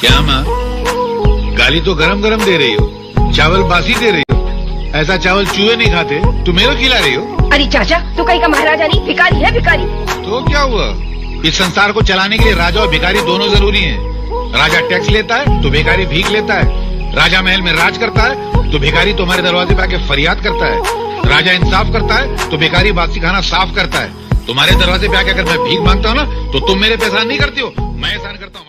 क्या माँ, गाली तो गरम गरम दे रही हो, चावल बासी दे रही हो। ऐसा चावल चूहे नहीं खाते, तुम मेरे को खिला रही हो। अरे चाचा, तू कहीं का महाराजा नहीं, भिखारी है भिखारी। तो क्या हुआ, इस संसार को चलाने के लिए राजा और भिखारी दोनों जरूरी हैं। राजा टैक्स लेता है तो भिखारी भीख लेता है। राजा महल में राज करता है तो भिखारी तुम्हारे दरवाजे पे आके फरियाद करता है। राजा इंसाफ करता है तो भिखारी बासी खाना साफ करता है। तुम्हारे दरवाजे पे आके अगर मैं भीख मांगता हूँ ना, तो तुम मेरे पे एहसान नहीं करती हो, मैं एहसान करता हूँ।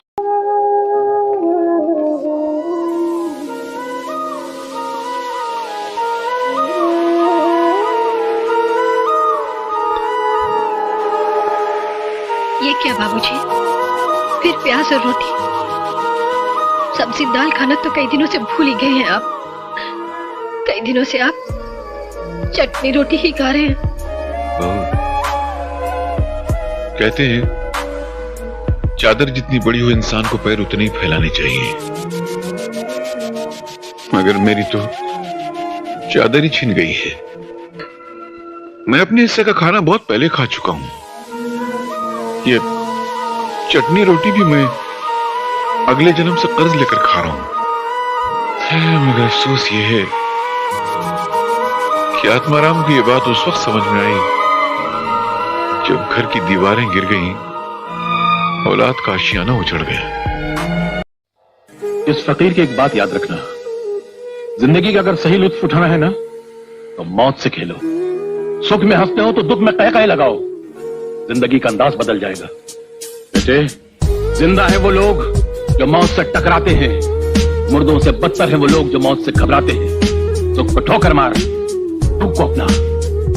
ये क्या बाबूजी, फिर प्याज और रोटी? सब्जी दाल खाना तो कई दिनों से भूल ही गए हैं आप। कई दिनों से आप चटनी रोटी ही खा रहे हैं। कहते हैं चादर जितनी बड़ी हो इंसान को पैर उतने ही फैलाने चाहिए, मगर मेरी तो चादर ही छिन गई है। मैं अपने हिस्से का खाना बहुत पहले खा चुका हूं। ये चटनी रोटी भी मैं अगले जन्म से कर्ज लेकर खा रहा हूं। मगर अफसोस ये है कि आत्माराम की ये बात उस वक्त समझ में आई जब घर की दीवारें गिर गईं, औलाद का आशियाना उजड़ गया। इस फकीर की एक बात याद रखना, जिंदगी का अगर सही लुत्फ उठाना है ना, तो मौत से खेलो। सुख में हंसते हो तो दुख में कह लगाओ, जिंदगी का अंदाज बदल जाएगा। बेटे, जिंदा है वो लोग जो मौत से टकराते हैं, मुर्दों से बदतर है वो लोग जो मौत से घबराते हैं। सुख को ठोकर मार, दुख को अपना।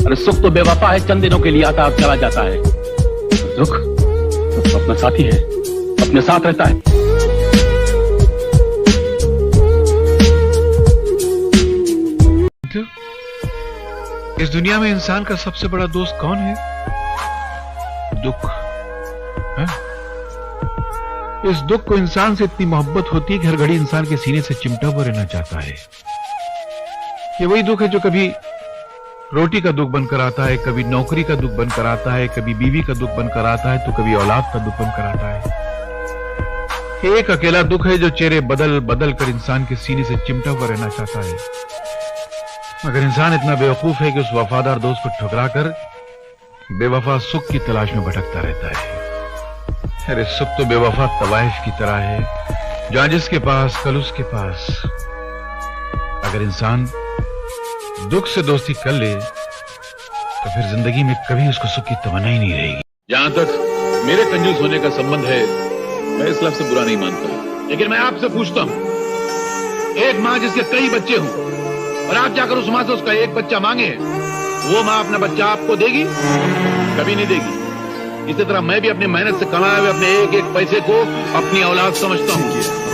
अरे सुख तो बेवफा है, चंद दिनों के लिए आता और चला जाता है। दुख तो अपना साथी है, अपने साथ रहता है। इस दुनिया में इंसान का सबसे बड़ा दोस्त कौन है? दुख है? इस दुख को इंसान से इतनी मोहब्बत होती है कि हर घड़ी इंसान के सीने से चिमटा हुआ रहना चाहता है। ये वही दुख है जो कभी रोटी का दुख बनकर आता है, कभी नौकरी का दुख बनकर आता है, कभी बीवी का दुख बनकर आता है, तो कभी औलाद का दुख बनकर आता है। एक अकेला दुख है जो चेहरे बदल बदल कर इंसान के सीने से चिमटा हुआ रहना चाहता है, मगर इंसान इतना बेवकूफ है कि उस वफादार दोस्त को ठुकरा कर बेवफा सुख की तलाश में भटकता रहता है। अरे सुख तो बेवफा तवाइफ की तरह है, जहां जिसके पास कल उसके पास। अगर इंसान दुख से दोस्ती कर ले तो फिर जिंदगी में कभी उसको सुख की तमन्ना ही नहीं रहेगी। जहां तक मेरे कंजूस होने का संबंध है, मैं इस लफ्ज़ से बुरा नहीं मानता, लेकिन मैं आपसे पूछता हूं, एक मां जिसके कई बच्चे हों और आप जाकर उस मां से उसका एक बच्चा मांगे, वो मां अपना बच्चा आपको देगी? कभी नहीं देगी। इसी तरह मैं भी अपनी मेहनत से कमाए हुए अपने एक एक पैसे को अपनी औलाद समझता हूँ।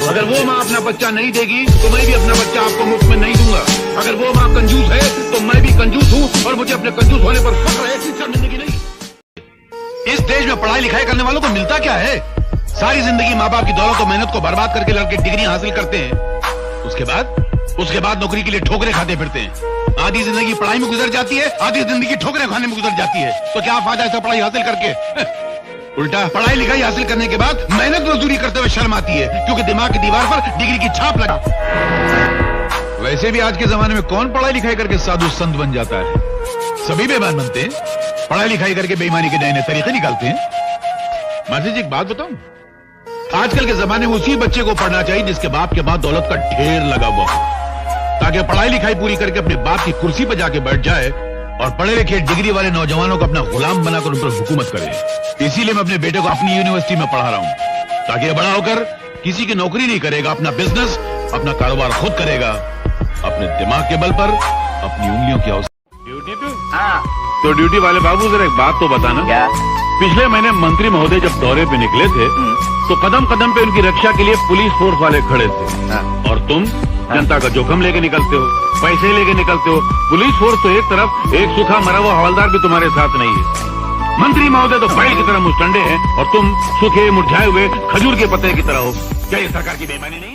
अगर वो माँ अपना बच्चा नहीं देगी तो मैं भी अपना बच्चा आपको मुफ्त में नहीं दूंगा। अगर वो माँ कंजूस है तो मैं भी कंजूस हूँ और मुझे अपने कंजूस होने पर फख्र है, शर्मिंदगी नहीं। इस देश में पढ़ाई लिखाई करने वालों को मिलता क्या है? सारी जिंदगी माँ बाप की दौलत और मेहनत को बर्बाद करके लड़के डिग्री हासिल करते हैं, उसके बाद नौकरी के लिए ठोकरें खाते फिरते हैं। आधी जिंदगी पढ़ाई में गुजर जाती है, आधी जिंदगी ठोकरें खाने में गुजर जाती है। तो क्या फायदा ऐसा पढ़ाई हासिल करके? उल्टा पढ़ाई लिखाई हासिल करने के बाद मेहनत मजदूरी करते हुए शर्म आती है, क्योंकि दिमाग की दीवार पर डिग्री की छाप लगा। वैसे भी आज के जमाने में कौन पढ़ाई लिखाई करके साधु संत बन जाता है? सभी बेईमान बनते हैं, पढ़ाई लिखाई करके बेईमानी के नए नए तरीके निकालते हैं। मासी जी एक बात बताऊं, आजकल के जमाने में उसी बच्चे को पढ़ना चाहिए जिसके बाप के बाद दौलत का ढेर लगा हुआ हो, ताकि पढ़ाई लिखाई पूरी करके अपने बाप की कुर्सी पर जाके बैठ जाए और पढ़े लिखे डिग्री वाले नौजवानों को अपना गुलाम बनाकर उन पर हुकूमत करे। इसीलिए मैं अपने बेटे को अपनी यूनिवर्सिटी में पढ़ा रहा हूं, ताकि ये बड़ा होकर किसी की नौकरी नहीं करेगा, अपना बिजनेस, अपना कारोबार खुद करेगा, अपने दिमाग के बल पर, अपनी उंगलियों की आवश्यकता। ड्यूटी पे? तो ड्यूटी वाले बाबू जरा एक बात तो बताना। क्या? पिछले महीने मंत्री महोदय जब दौरे पे निकले थे तो कदम कदम पे उनकी रक्षा के लिए पुलिस फोर्स वाले खड़े थे, और तुम जनता का जोखम लेके निकलते हो, पैसे लेके निकलते हो। पुलिस फोर्स तो एक तरफ, एक सूखा मरा हुआ हवलदार भी तुम्हारे साथ नहीं है। मंत्री महोदय तो बैल की तरह मुस्टंडे हैं और तुम सूखे मुरझाए हुए खजूर के पत्ते की तरह हो। क्या ये सरकार की बेईमानी नहीं?